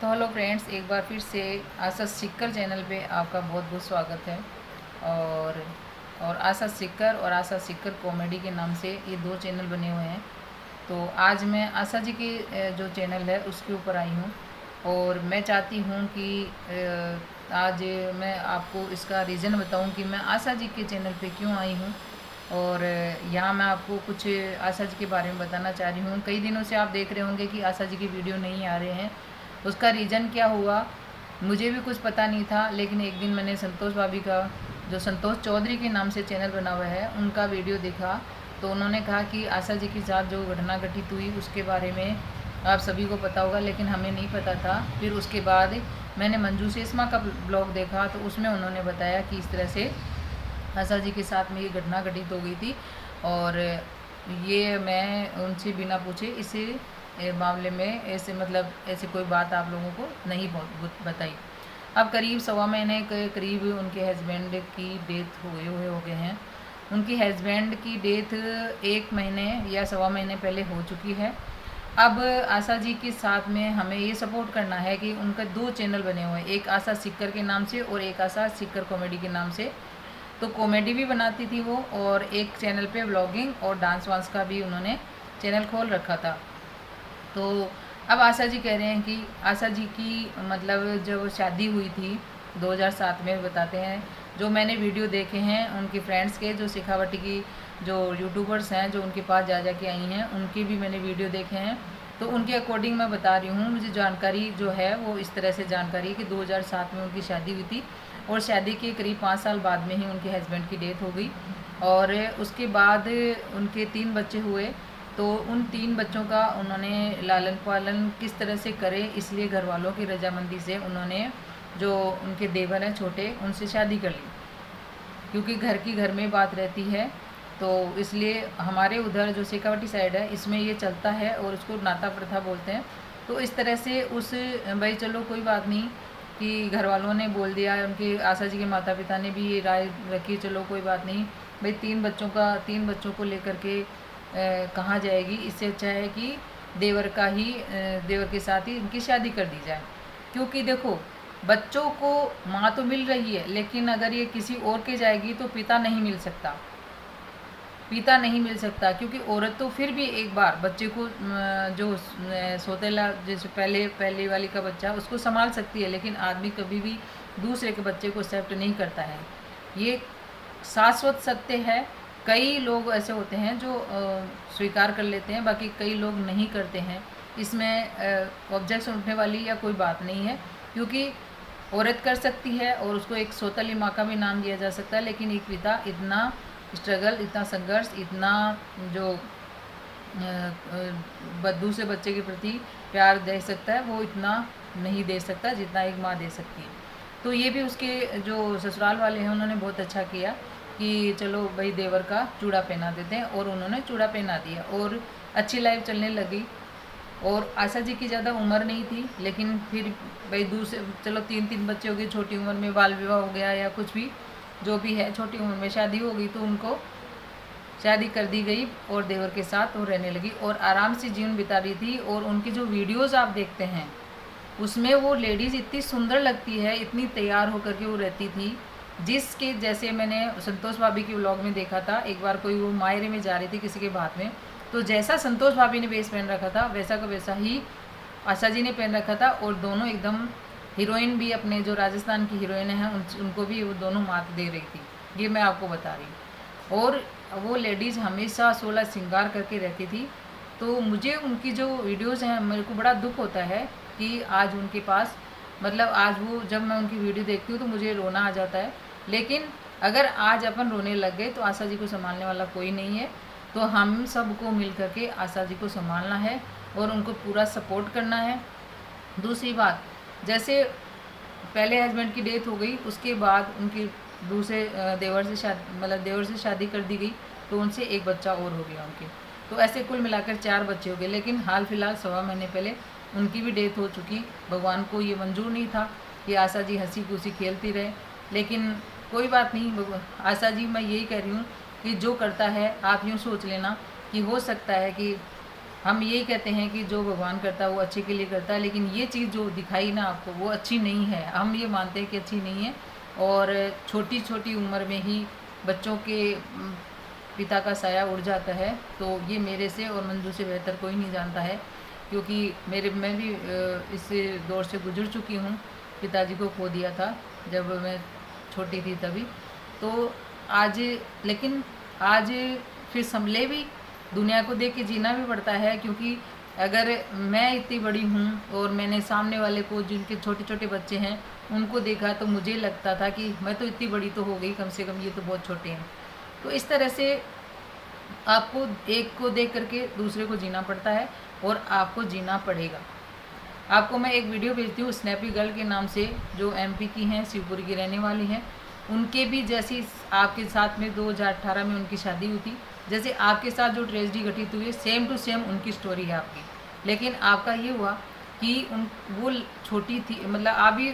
तो hello friends, एक बार फिर से आशा सीकर चैनल पे आपका बहुत बहुत स्वागत है। और आशा सीकर और आशा सीकर कॉमेडी के नाम से ये दो चैनल बने हुए हैं। तो आज मैं आशा जी के जो चैनल है उसके ऊपर आई हूँ और मैं चाहती हूँ कि आज मैं आपको इसका रीज़न बताऊँ कि मैं आशा जी के चैनल पे क्यों आई हूँ। और यहाँ मैं आपको कुछ आशा जी के बारे में बताना चाह रही हूँ। कई दिनों से आप देख रहे होंगे कि आशा जी की वीडियो नहीं आ रहे हैं। उसका रीज़न क्या हुआ मुझे भी कुछ पता नहीं था, लेकिन एक दिन मैंने संतोष भाभी का, जो संतोष चौधरी के नाम से चैनल बना हुआ है, उनका वीडियो देखा। तो उन्होंने कहा कि आशा जी के साथ जो घटना घटित हुई उसके बारे में आप सभी को पता होगा, लेकिन हमें नहीं पता था। फिर उसके बाद मैंने मंजू सेसमा का ब्लॉग देखा तो उसमें उन्होंने बताया कि इस तरह से आशा जी के साथ में ये घटना घटित हो गई थी। और ये मैं उनसे बिना पूछे इसे मामले में ऐसे कोई बात आप लोगों को नहीं बताई। अब करीब 1.25 महीने के करीब उनके हस्बैंड की डेथ हुए हो गए हैं। उनकी हस्बैंड की डेथ 1 महीने या 1.25 महीने पहले हो चुकी है। अब आशा जी के साथ में हमें ये सपोर्ट करना है कि उनका 2 चैनल बने हुए हैं, एक आशा सीकर के नाम से और एक आशा सीकर कॉमेडी के नाम से। तो कॉमेडी भी बनाती थी वो, और एक चैनल पे व्लॉगिंग और डांस वांस का भी उन्होंने चैनल खोल रखा था। तो अब आशा जी कह रहे हैं कि आशा जी की जब शादी हुई थी 2007 में, बताते हैं जो मैंने वीडियो देखे हैं उनकी फ्रेंड्स के, जो शेखावटी की जो यूट्यूबर्स हैं जो उनके पास जा के आई हैं, उनके भी मैंने वीडियो देखे हैं। तो उनके अकॉर्डिंग मैं बता रही हूँ, मुझे जानकारी जो है वो इस तरह से जानकारी है कि 2007 में उनकी शादी हुई थी और शादी के करीब 5 साल बाद में ही उनके हस्बैंड की डेथ हो गई। और उसके बाद उनके 3 बच्चे हुए। तो उन 3 बच्चों का उन्होंने लालन पालन किस तरह से करे, इसलिए घर वालों की रजामंदी से उन्होंने, जो उनके देवर हैं छोटे, उनसे शादी कर ली, क्योंकि घर की घर में बात रहती है। तो इसलिए हमारे उधर जो शेखावटी साइड है इसमें ये चलता है और उसको नाता प्रथा बोलते हैं। तो इस तरह से उस भाई चलो कोई बात नहीं कि घर वालों ने बोल दिया, उनके आशा जी के माता पिता ने भी ये राय रखी, चलो कोई बात नहीं भाई, 3 बच्चों को लेकर के कहाँ जाएगी, इससे अच्छा है कि देवर के साथ ही इनकी शादी कर दी जाए। क्योंकि देखो, बच्चों को माँ तो मिल रही है, लेकिन अगर ये किसी और के जाएगी तो पिता नहीं मिल सकता, क्योंकि औरत तो फिर भी एक बार बच्चे को जो सौतेला, जैसे पहले वाली का बच्चा, उसको संभाल सकती है, लेकिन आदमी कभी भी दूसरे के बच्चे को एक्सेप्ट नहीं करता है। ये शाश्वत सत्य है। कई लोग ऐसे होते हैं जो स्वीकार कर लेते हैं, बाकी कई लोग नहीं करते हैं। इसमें ऑब्जेक्शन उठने वाली या कोई बात नहीं है, क्योंकि औरत कर सकती है और उसको एक सौतेली माँ का भी नाम दिया जा सकता है, लेकिन एक पिता इतना स्ट्रगल, इतना संघर्ष, इतना जो दूसरे बच्चे के प्रति प्यार दे सकता है, वो इतना नहीं दे सकता जितना एक माँ दे सकती है। तो ये भी उसके जो ससुराल वाले हैं उन्होंने बहुत अच्छा किया कि चलो भाई देवर का चूड़ा पहना देते हैं, और उन्होंने चूड़ा पहना दिया और अच्छी लाइफ चलने लगी। और आशा जी की ज़्यादा उम्र नहीं थी, लेकिन फिर भाई दूसरे, चलो 3 बच्चे हो गए, छोटी उम्र में बाल विवाह हो गया या कुछ भी जो भी है, छोटी उम्र में शादी हो गई, तो उनको शादी कर दी गई और देवर के साथ वो रहने लगी और आराम से जीवन बिता रही थी। और उनकी जो वीडियोज़ आप देखते हैं उसमें वो लेडीज़ इतनी सुंदर लगती है, इतनी तैयार होकर के वो रहती थी, जिसके जैसे मैंने संतोष भाभी के व्लॉग में देखा था। एक बार कोई वो मायरे में जा रही थी किसी के बात में, तो जैसा संतोष भाभी ने वेश पहन रखा था वैसा का वैसा ही आशा जी ने पहन रखा था। और दोनों एकदम, हीरोइन भी, अपने जो राजस्थान की हीरोइन हैं उनको भी वो दोनों मात दे रही थी, ये मैं आपको बता रही हूँ। और वो लेडीज़ हमेशा 16 श्रृंगार करके रहती थी। तो मुझे उनकी जो वीडियोज़ हैं, मेरे को बड़ा दुख होता है कि आज उनके पास, आज वो, जब मैं उनकी वीडियो देखती हूँ तो मुझे रोना आ जाता है। लेकिन अगर आज अपन रोने लग गए तो आशा जी को संभालने वाला कोई नहीं है। तो हम सबको मिल करके आशा जी को संभालना है और उनको पूरा सपोर्ट करना है। दूसरी बात, जैसे पहले हस्बैंड की डेथ हो गई, उसके बाद उनकी दूसरे देवर से शादी कर दी गई, तो उनसे एक बच्चा और हो गया उनके। तो ऐसे कुल मिलाकर 4 बच्चे हो गए। लेकिन हाल फिलहाल 1.25 महीने पहले उनकी भी डेथ हो चुकी। भगवान को ये मंजूर नहीं था कि आशा जी हंसी खुशी खेलती रहे, लेकिन कोई बात नहीं। आशा जी, मैं यही कह रही हूँ कि जो करता है, आप यूँ सोच लेना कि हो सकता है कि हम यही कहते हैं कि जो भगवान करता है वो अच्छे के लिए करता है, लेकिन ये चीज़ जो दिखाई ना आपको वो अच्छी नहीं है। हम ये मानते हैं कि अच्छी नहीं है, और छोटी छोटी उम्र में ही बच्चों के पिता का साया उड़ जाता है। तो ये मेरे से और मंजू से बेहतर कोई नहीं जानता है, क्योंकि मैं भी इस दौर से गुजर चुकी हूँ। पिताजी को खो दिया था जब मैं छोटी थी तभी। तो आज, लेकिन आज फिर संभले भी, दुनिया को देख के जीना भी पड़ता है, क्योंकि अगर मैं इतनी बड़ी हूँ और मैंने सामने वाले को, जिनके छोटे छोटे बच्चे हैं, उनको देखा, तो मुझे लगता था कि मैं तो इतनी बड़ी तो हो गई, कम से कम ये तो बहुत छोटे हैं। तो इस तरह से आपको एक को देख करके दूसरे को जीना पड़ता है, और आपको जीना पड़ेगा। आपको मैं एक वीडियो भेजती हूँ स्नैपी गर्ल के नाम से, जो एमपी की हैं, शिवपुरी की रहने वाली हैं। उनके भी जैसी आपके साथ में 2018 में उनकी शादी हुई थी, जैसे आपके साथ जो ट्रेजेडी घटित हुई है, सेम टू सेम उनकी स्टोरी है आपकी। लेकिन आपका ये हुआ कि वो छोटी थी, मतलब आप भी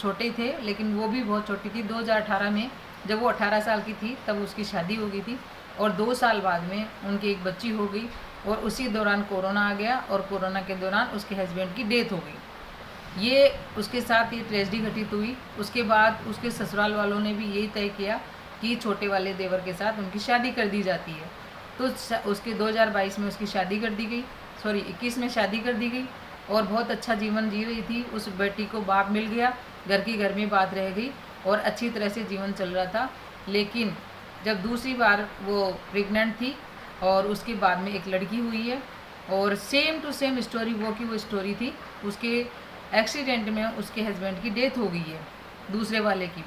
छोटे थे, लेकिन वो भी बहुत छोटी थी। 2018 में जब वो 18 साल की थी तब उसकी शादी हो गई थी, और 2 साल बाद में उनकी एक बच्ची हो गई, और उसी दौरान कोरोना आ गया, और कोरोना के दौरान उसके हस्बैंड की डेथ हो गई। ये उसके साथ ये ट्रेजेडी घटित हुई। उसके बाद उसके ससुराल वालों ने भी यही तय किया कि छोटे वाले देवर के साथ उनकी शादी कर दी जाती है। तो उसके 2022 में उसकी शादी कर दी गई, 21 में शादी कर दी गई, और बहुत अच्छा जीवन जी रही थी। उस बेटी को बाप मिल गया, घर की घर में बात रह गई, और अच्छी तरह से जीवन चल रहा था। लेकिन जब दूसरी बार वो प्रेग्नेंट थी, और उसके बाद में एक लड़की हुई है, और सेम टू सेम स्टोरी वो की वो स्टोरी थी। उसके एक्सीडेंट में उसके हस्बैंड की डेथ हो गई है, दूसरे वाले की।